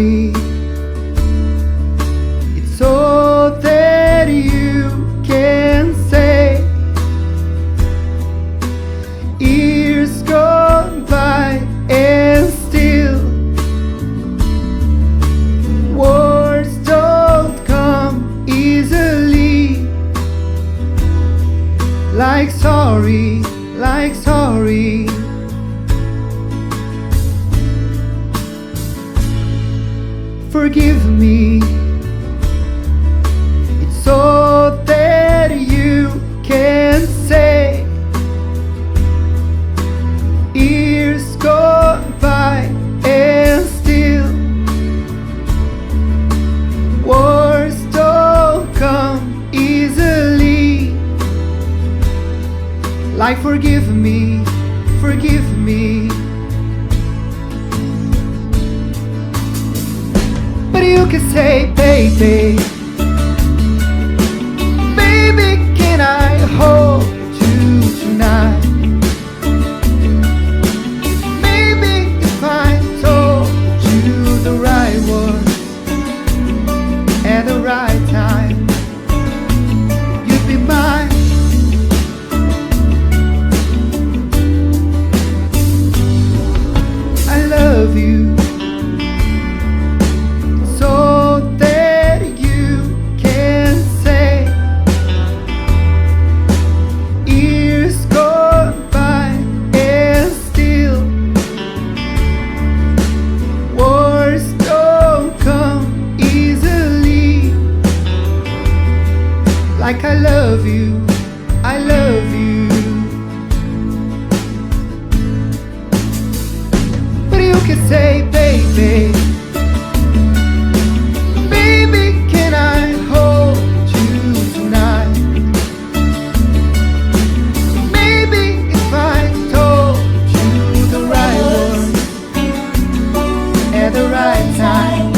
me. It's all that you can say. Years gone by and still words don't come easily. Like sorry, like sorry. Forgive me. It's all that you can say. Years gone by and still words don't come easily. Like forgive me, forgive me. But you can say, baby, baby, can I hold you tonight? Maybe if I told you the right words at the right time, you'd be mine. I love you. So that you can say. Years gone by and still words don't come easily. Like I love you, I love you. But you can say, baby, baby, can I hold you tonight? Maybe if I told you the right words at the right time,